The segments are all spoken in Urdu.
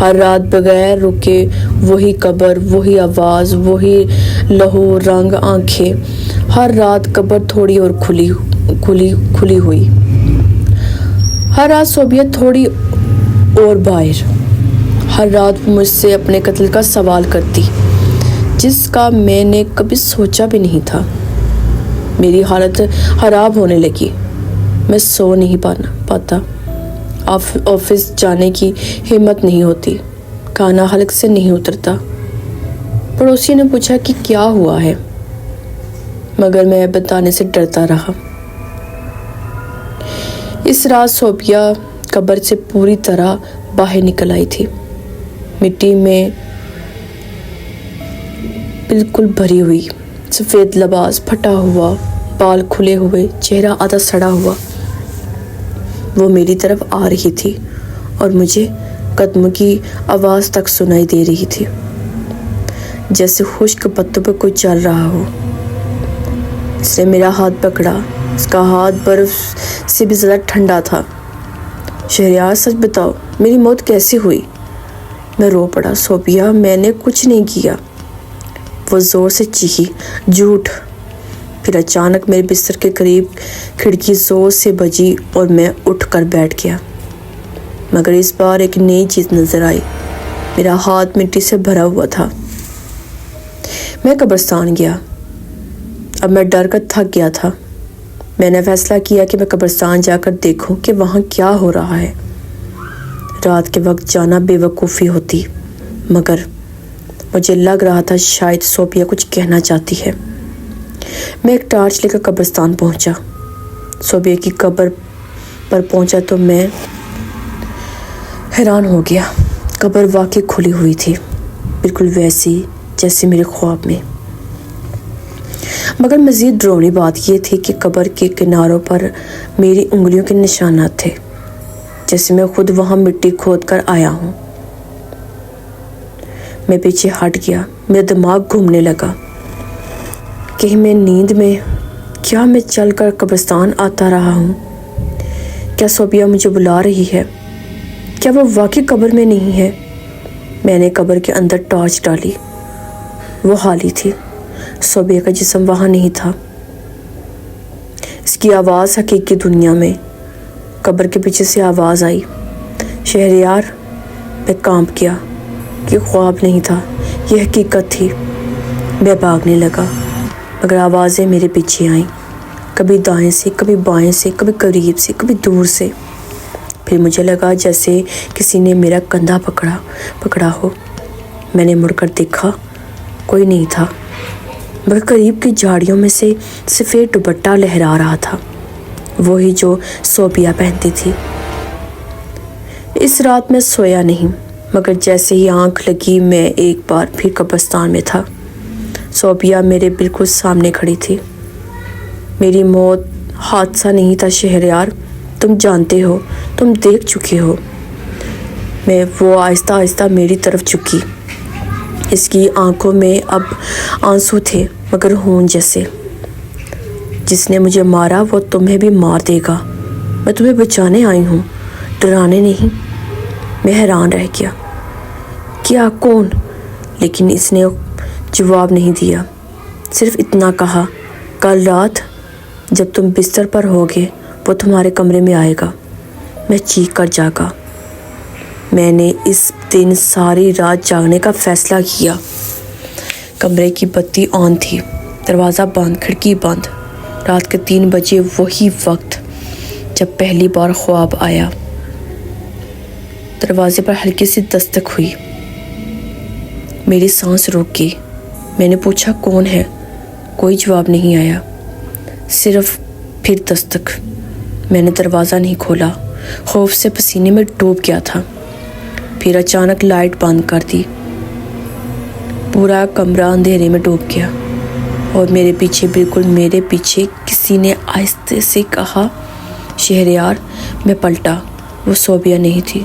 ہر رات بغیر رکے وہی قبر، وہی آواز، وہی لہو رنگ آنکھیں، ہر رات قبر تھوڑی اور کھلی ہوئی، ہر رات صوبیہ تھوڑی اور باہر، ہر رات مجھ سے اپنے قتل کا سوال کرتی جس کا میں نے کبھی سوچا بھی نہیں تھا۔ میری حالت خراب ہونے لگی، میں سو نہیں پاتا، آفس جانے کی ہمت نہیں ہوتی، کھانا حلق سے نہیں اترتا۔ پڑوسی نے پوچھا کہ کیا ہوا ہے، مگر میں بتانے سے ڈرتا رہا۔ اس رات صوبیہ قبر سے پوری طرح باہر نکل آئی تھی، مٹی میں بالکل بھری ہوئی، سفید لباس پھٹا ہوا، بال کھلے ہوئے، چہرہ آدھا سڑا ہوا۔ وہ میری طرف آ رہی تھی اور مجھے قدموں کی آواز تک سنائی دے رہی تھی، جیسے خشک پتوں پر کوئی چل رہا ہو۔ اس نے میرا ہاتھ پکڑا، اس کا ہاتھ برف سے بھی زیادہ ٹھنڈا تھا۔ شہریار سچ بتاؤ، میری موت کیسے ہوئی؟ میں رو پڑا۔ صوبیہ، میں نے کچھ نہیں کیا۔ وہ زور سے چیخی، جھوٹ۔ پھر اچانک میرے بستر کے قریب کھڑکی زور سے بجی اور میں اٹھ کر بیٹھ گیا، مگر اس بار ایک نئی چیز نظر آئی۔ میرا ہاتھ مٹی سے بھرا ہوا تھا۔ میں قبرستان گیا۔ اب میں ڈر کر تھک گیا تھا۔ میں نے فیصلہ کیا کہ میں قبرستان جا کر دیکھوں کہ وہاں کیا ہو رہا ہے۔ رات کے وقت جانا بے وقوفی ہوتی، مگر مجھے لگ رہا تھا شاید صوبیہ کچھ کہنا چاہتی ہے۔ میں ایک ٹارچ لے کر قبرستان پہنچا۔ صوبیہ کی قبر پر پہنچا تو میں حیران ہو گیا۔ قبر واقعی کھلی ہوئی تھی، بالکل ویسی جیسے میرے خواب میں، مگر مزید ڈراؤنی بات یہ تھی کہ قبر کے کناروں پر میری انگلیوں کے نشانات تھے، جیسے میں خود وہاں مٹی کھود کر آیا ہوں۔ میں پیچھے ہٹ گیا، میرا دماغ گھومنے لگا۔ کہیں میں نیند میں، کیا میں چل کر قبرستان آتا رہا ہوں؟ کیا صوبیہ مجھے بلا رہی ہے؟ کیا وہ واقعی قبر میں نہیں ہے؟ میں نے قبر کے اندر ٹارچ ڈالی، وہ خالی تھی، صوبیہ کا جسم وہاں نہیں تھا۔ اس کی آواز حقیقی دنیا میں۔ قبر کے پیچھے سے آواز آئی، شہریار۔ میں کانپ گیا، یہ خواب نہیں تھا، یہ حقیقت تھی۔ میں بھاگنے لگا، مگر آوازیں میرے پیچھے آئیں، کبھی دائیں سے، کبھی بائیں سے، کبھی قریب سے، کبھی دور سے۔ پھر مجھے لگا جیسے کسی نے میرا کندھا پکڑا ہو۔ میں نے مڑ کر دیکھا، کوئی نہیں تھا، مگر قریب کی جھاڑیوں میں سے سفید دوپٹہ لہرا رہا تھا، وہی جو صوبیہ پہنتی تھی۔ اس رات میں سویا نہیں، مگر جیسے ہی آنکھ لگی میں ایک بار پھر قبرستان میں تھا۔ صوبیہ میرے بالکل سامنے کھڑی تھی۔ میری موت حادثہ نہیں تھا شہریار، تم جانتے ہو، تم دیکھ چکے ہو۔ میں وہ آہستہ آہستہ میری طرف جھکی۔ اس کی آنکھوں میں اب آنسو تھے، مگر خون جیسے۔ جس نے مجھے مارا وہ تمہیں بھی مار دے گا، میں تمہیں بچانے آئی ہوں، ڈرانے نہیں۔ میں حیران رہ گیا، کیا، کون؟ لیکن اس نے جواب نہیں دیا، صرف اتنا کہا، کل رات جب تم بستر پر ہوگے وہ تمہارے کمرے میں آئے گا۔ میں چیخ کر جاگا۔ میں نے اس دن ساری رات جاگنے کا فیصلہ کیا۔ کمرے کی بتی آن تھی، دروازہ بند، کھڑکی بند۔ رات کے 3 بجے، وہی وقت جب پہلی بار خواب آیا۔ دروازے پر ہلکی سی دستک ہوئی، میری سانس رک گئی۔ میں نے پوچھا کون ہے؟ کوئی جواب نہیں آیا، صرف پھر دستک۔ میں نے دروازہ نہیں کھولا، خوف سے پسینے میں ڈوب گیا تھا۔ پھر اچانک لائٹ بند کر دی، پورا کمرہ اندھیرے میں ڈوب گیا، اور میرے پیچھے، بالکل میرے پیچھے کسی نے آہستہ سے کہا، شہریار۔ میں پلٹا، وہ صوبیہ نہیں تھی،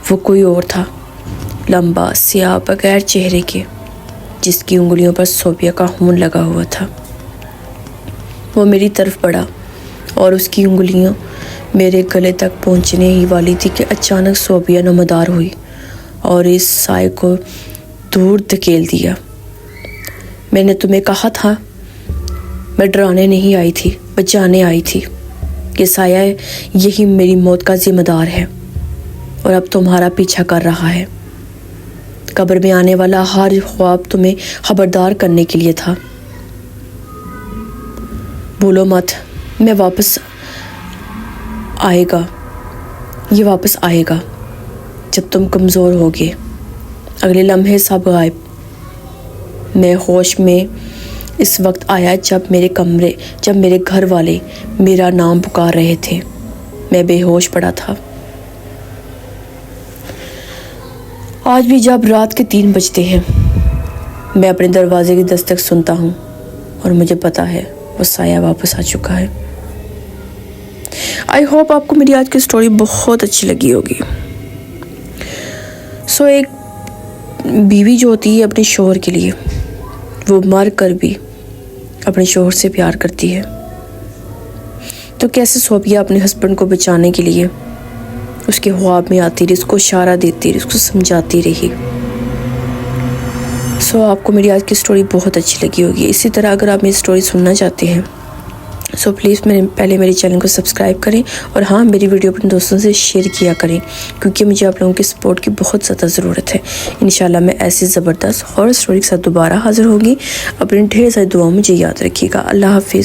وہ کوئی اور تھا، لمبا، سیاہ، بغیر چہرے کے، جس کی انگلیوں پر صوبیہ کا خون لگا ہوا تھا۔ وہ میری طرف بڑھا اور اس کی انگلیاں میرے گلے تک پہنچنے ہی والی تھی کہ اچانک صوبیہ نمودار ہوئی اور اس سائے کو دور دھکیل دیا۔ میں نے تمہیں کہا تھا، میں ڈرانے نہیں آئی تھی، بچانے آئی تھی۔ یہ سایہ یہی میری موت کا ذمہ دار ہے اور اب تمہارا پیچھا کر رہا ہے۔ قبر میں آنے والا ہر خواب تمہیں خبردار کرنے کے لیے تھا۔ بھولو مت، میں واپس آئے گا، یہ واپس آئے گا جب تم کمزور ہوگے۔ اگلے لمحے سب غائب۔ میں ہوش میں اس وقت آیا جب میرے گھر والے میرا نام پکار رہے تھے۔ میں بے ہوش پڑا تھا۔ آج بھی جب رات کے 3 بجتے ہیں میں اپنے دروازے کی دستک سنتا ہوں اور مجھے پتا ہے وہ سایہ واپس آ چکا ہے۔ آئی ہوپ آپ کو میری آج کی سٹوری بہت اچھی لگی ہوگی۔ ایک بیوی جو ہوتی ہے اپنے شوہر کے لیے، وہ مر کر بھی اپنے شوہر سے پیار کرتی ہے، تو کیسے صوفیہ اپنے ہسبینڈ کو بچانے کے لیے اس کے خواب میں آتی رہی، اس کو اشارہ دیتی رہی، اس کو سمجھاتی رہی۔ آپ کو میری آج کی سٹوری بہت اچھی لگی ہوگی۔ اسی طرح اگر آپ میری سٹوری سننا چاہتے ہیں پلیز پہلے میرے چینل کو سبسکرائب کریں، اور ہاں میری ویڈیو اپنے دوستوں سے شیئر کیا کریں، کیونکہ مجھے آپ لوگوں کی سپورٹ کی بہت زیادہ ضرورت ہے۔ انشاءاللہ میں ایسی زبردست ہارر سٹوری کے ساتھ دوبارہ حاضر ہوگی۔ اپنی ڈھیر ساری دعاؤں مجھے یاد رکھیے گا۔ اللہ حافظ۔